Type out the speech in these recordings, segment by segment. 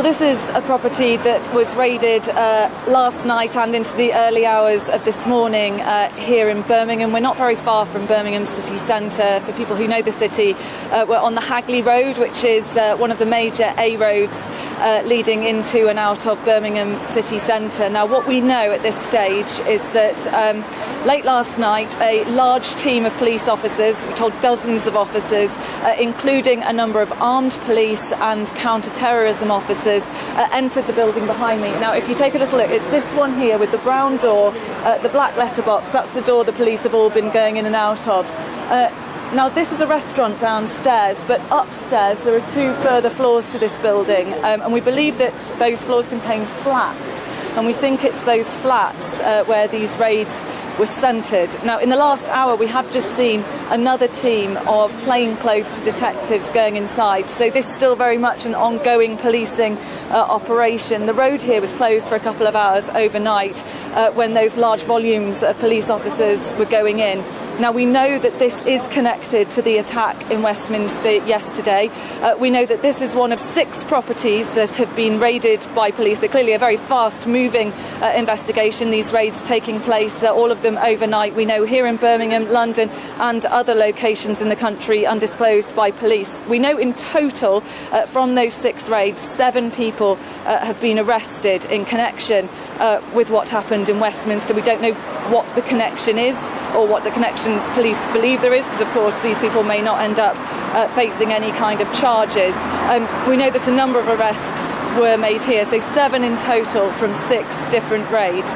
This is a property that was raided last night and into the early hours of this morning here in Birmingham. We're not very far from Birmingham city centre. For people who know the city, we're on the Hagley Road, which is one of the major A roads leading into and out of Birmingham city centre. Now, what we know at this stage is that late last night, a large team of police officers, we're told dozens of officers, including a number of armed police and counter-terrorism officers, entered the building behind me. Now, if you take a little look, it's this one here with the brown door, the black letterbox. That's the door the police have all been going in and out of. Now, this is a restaurant downstairs, but upstairs there are two further floors to this building, and we believe that those floors contain flats, and we think it's those flats where these raids were centred. Now, in the last hour, we have just seen another team of plainclothes detectives going inside, so this is still very much an ongoing policing operation. The road here was closed for a couple of hours overnight when those large volumes of police officers were going in. Now, we know that this is connected to the attack in Westminster yesterday. We know that this is one of 6 properties that have been raided by police. They're clearly a very fast-moving investigation, these raids taking place, all of them overnight. We know here in Birmingham, London and other locations in the country undisclosed by police. We know in total from those 6 raids, 7 people have been arrested in connection with what happened in Westminster. We don't know what the connection is or what the connection police believe there is, because of course these people may not end up facing any kind of charges. We know that a number of arrests were made here, so 7 in total from 6 different raids.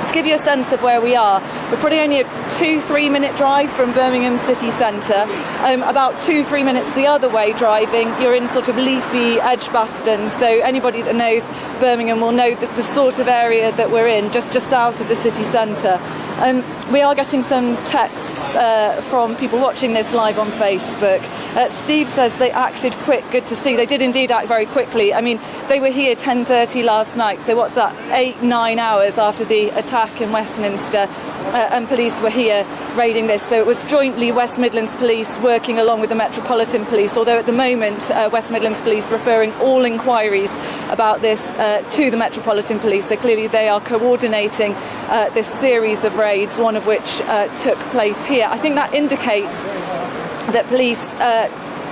To give you a sense of where we are, we're probably only a 2-3 minute drive from Birmingham city centre. About 2-3 minutes the other way driving, you're in sort of leafy Edgbaston, so anybody that knows Birmingham will know that the sort of area that we're in, just south of the city centre. We are getting some texts from people watching this live on Facebook. Steve says they acted quick, good to see. They did indeed act very quickly. I mean, they were here 10:30 last night, so what's that, 8-9 hours after the attack in Westminster, and police were here raiding this. So it was jointly West Midlands Police working along with the Metropolitan Police, although at the moment West Midlands Police referring all inquiries about this to the Metropolitan Police. So clearly they are coordinating this series of raids, one of which took place here. I think that indicates that police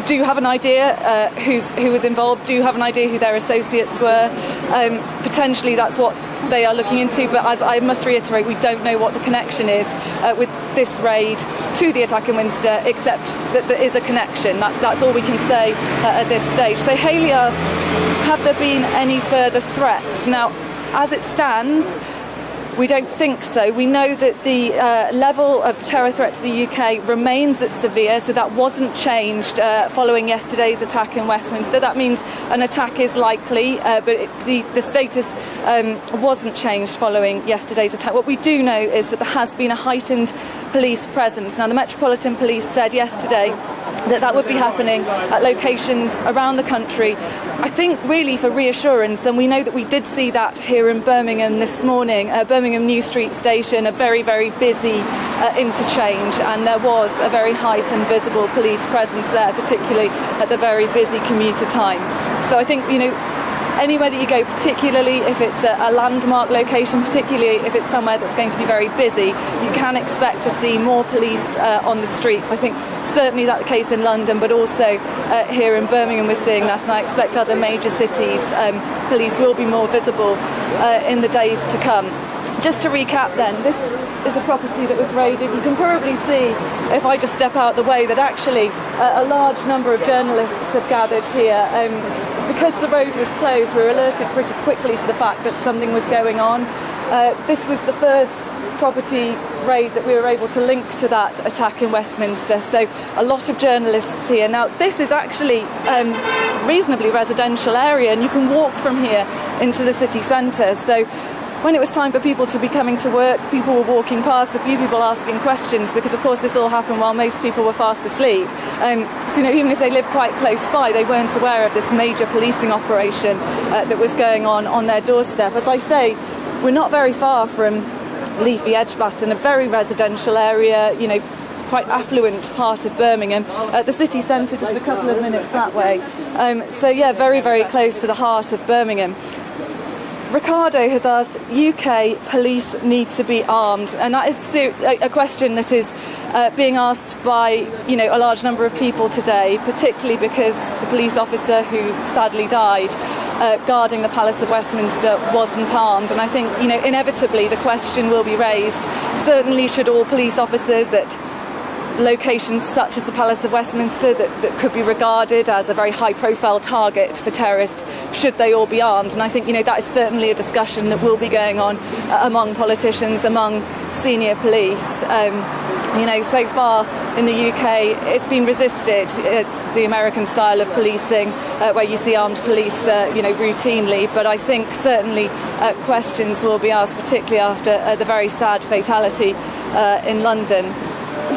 do have an idea who was involved, do have an idea who their associates were. Potentially that's what they are looking into, but as I must reiterate, we don't know what the connection is with this raid to the attack in Winchester, except that there is a connection. That's all we can say at this stage. So Hayley asks, have there been any further threats? Now, as it stands, we don't think so. We know that the level of terror threat to the UK remains at severe, so that wasn't changed following yesterday's attack in Westminster. That means an attack is likely, but the status wasn't changed following yesterday's attack. What we do know is that there has been a heightened police presence. Now, the Metropolitan Police said yesterday that would be happening at locations around the country, I think really for reassurance, and we know that we did see that here in Birmingham this morning. Birmingham New Street Station, a very, very busy interchange, and there was a very heightened visible police presence there, particularly at the very busy commuter time. So I think, anywhere that you go, particularly if it's a landmark location, particularly if it's somewhere that's going to be very busy, you can expect to see more police on the streets. I think certainly that's the case in London, but also here in Birmingham we're seeing that, and I expect other major cities police will be more visible in the days to come. Just to recap then, this is a property that was raided. You can probably see, if I just step out the way, that actually a large number of journalists have gathered here. Because the road was closed, we were alerted pretty quickly to the fact that something was going on. This was the first property raid that we were able to link to that attack in Westminster, so a lot of journalists here. Now, this is actually reasonably residential area, and you can walk from here into the city centre. So when it was time for people to be coming to work, people were walking past, a few people asking questions, because of course this all happened while most people were fast asleep. So even if they live quite close by, they weren't aware of this major policing operation that was going on their doorstep. As I say, we're not very far from leafy Edgbaston, a very residential area, quite affluent part of Birmingham. The city centre just a couple of minutes that way. So yeah, very, very close to the heart of Birmingham. Ricardo has asked, UK police need to be armed, and that is a question that is being asked by a large number of people today, particularly because the police officer who sadly died guarding the Palace of Westminster wasn't armed. And I think inevitably the question will be raised, certainly should all police officers at locations such as the Palace of Westminster that could be regarded as a very high profile target for terrorists, should they all be armed? And I think that is certainly a discussion that will be going on among politicians, among senior police. So far in the UK it's been resisted, the American style of policing, where you see armed police routinely, but I think certainly questions will be asked, particularly after the very sad fatality in London.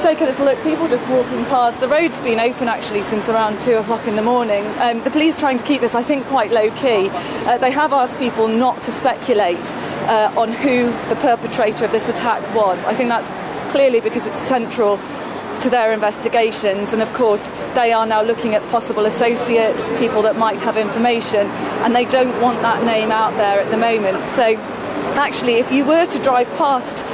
Take a little look, people just walking past. The road's been open actually since around 2 o'clock in the morning. The police trying to keep this, I think, quite low key. They have asked people not to speculate on who the perpetrator of this attack was. I think that's clearly because it's central to their investigations, and of course they are now looking at possible associates, people that might have information, and they don't want that name out there at the moment. So actually, if you were to drive past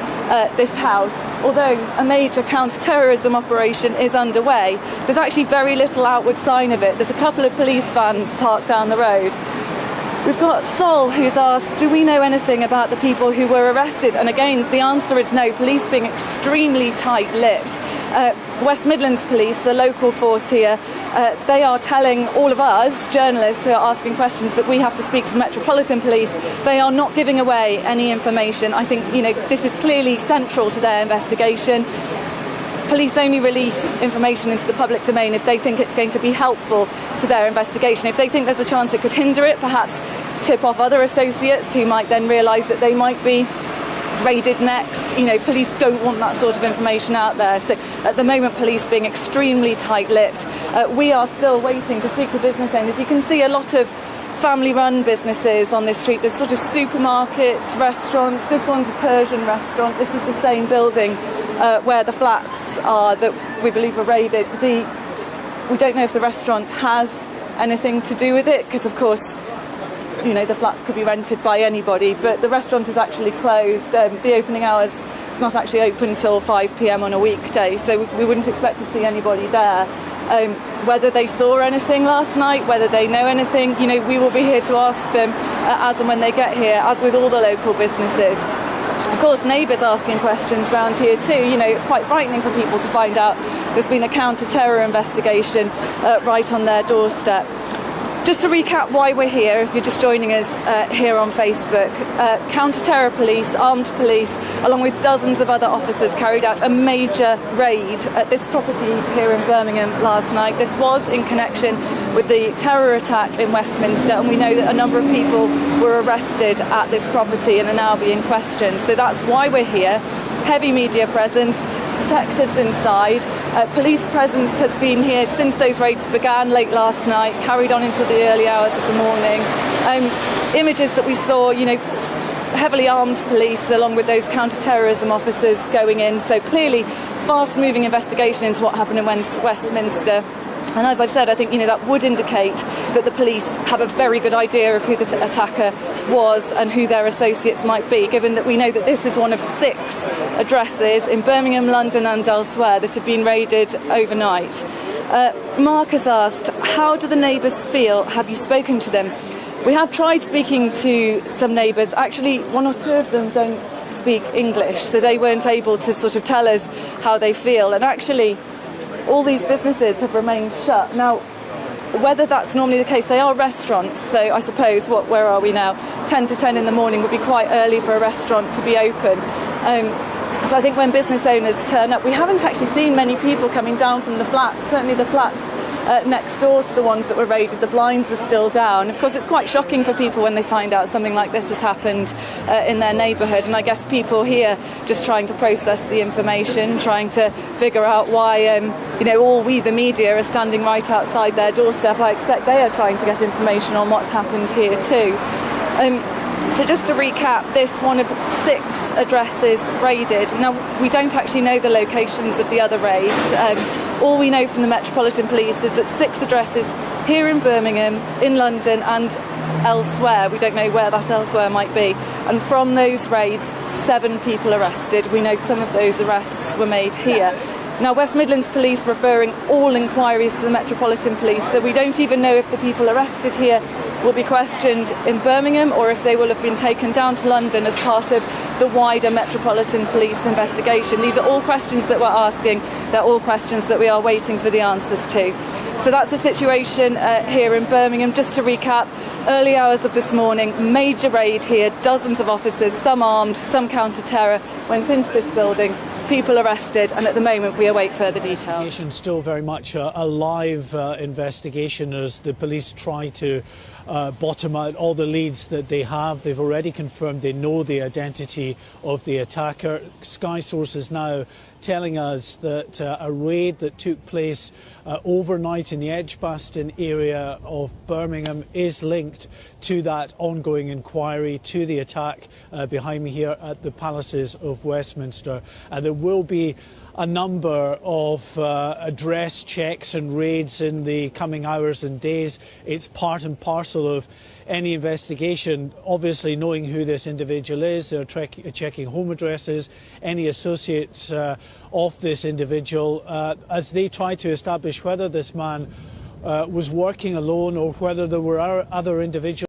this house, although a major counter-terrorism operation is underway, there's actually very little outward sign of it. There's a couple of police vans parked down the road. We've got Sol, who's asked, do we know anything about the people who were arrested? And again, the answer is no. Police being extremely tight-lipped. West Midlands Police, the local force here, they are telling all of us, journalists who are asking questions, that we have to speak to the Metropolitan Police. They are not giving away any information. I think, this is clearly central to their investigation. Police only release information into the public domain if they think it's going to be helpful to their investigation. If they think there's a chance it could hinder it, perhaps tip off other associates who might then realise that they might be raided next. Police don't want that sort of information out there. So at the moment, police being extremely tight-lipped. We are still waiting to speak to business owners. You can see a lot of family-run businesses on this street. There's sort of supermarkets, restaurants. This one's a Persian restaurant. This is the same building where the flats are that we believe were raided. We don't know if the restaurant has anything to do with it, because of course the flats could be rented by anybody, but the restaurant is actually closed. The opening hours is not actually open till 5 p.m. on a weekday, so we wouldn't expect to see anybody there. Whether they saw anything last night, whether they know anything, we will be here to ask them as and when they get here, as with all the local businesses. Of course, neighbours asking questions around here too. It's quite frightening for people to find out there's been a counter-terror investigation right on their doorstep. Just to recap why we're here, if you're just joining us here on Facebook, counter-terror police, armed police, along with dozens of other officers, carried out a major raid at this property here in Birmingham last night. This was in connection with the terror attack in Westminster, and we know that a number of people were arrested at this property and are now being questioned. So that's why we're here. Heavy media presence, detectives inside. Police presence has been here since those raids began late last night, carried on into the early hours of the morning. Images that we saw, heavily armed police along with those counter-terrorism officers going in. So clearly fast-moving investigation into what happened in Westminster. And as I've said, I think that would indicate that the police have a very good idea of who the attacker was and who their associates might be, given that we know that this is one of 6 addresses in Birmingham, London and elsewhere that have been raided overnight. Mark has asked, how do the neighbours feel? Have you spoken to them? We have tried speaking to some neighbours. Actually, 1 or 2 of them don't speak English, so they weren't able to sort of tell us how they feel. And actually, all these businesses have remained shut. Now, whether that's normally the case, they are restaurants, so I suppose, where are we now? 10 to 10 in the morning would be quite early for a restaurant to be open. So I think when business owners turn up, we haven't actually seen many people coming down from the flats. Certainly the flats next door to the ones that were raided, the blinds were still down. Of course, it's quite shocking for people when they find out something like this has happened in their neighbourhood, and I guess people here just trying to process the information, trying to figure out why all we, the media, are standing right outside their doorstep. I expect they are trying to get information on what's happened here too. So just to recap, this one of 6 addresses raided. Now, we don't actually know the locations of the other raids. All we know from the Metropolitan Police is that 6 addresses here in Birmingham, in London and elsewhere. We don't know where that elsewhere might be. And from those raids, 7 people arrested. We know some of those arrests were made here. Now, West Midlands Police referring all inquiries to the Metropolitan Police, so we don't even know if the people arrested here will be questioned in Birmingham or if they will have been taken down to London as part of the wider Metropolitan Police investigation. These are all questions that we're asking. They're all questions that we are waiting for the answers to. So that's the situation here in Birmingham. Just to recap, early hours of this morning, major raid here, dozens of officers, some armed, some counter-terror, went into this building. People arrested, and at the moment we await further details. Still very much a live investigation as the police try to bottom out all the leads that they have. They've already confirmed they know the identity of the attacker. Sky sources now telling us that a raid that took place overnight in the Edgbaston area of Birmingham is linked to that ongoing inquiry, to the attack behind me here at the Palaces of Westminster. And there will be a number of address checks and raids in the coming hours and days. It's part and parcel of any investigation, obviously knowing who this individual is. They're checking home addresses, any associates of this individual, as they try to establish whether this man was working alone or whether there were other individuals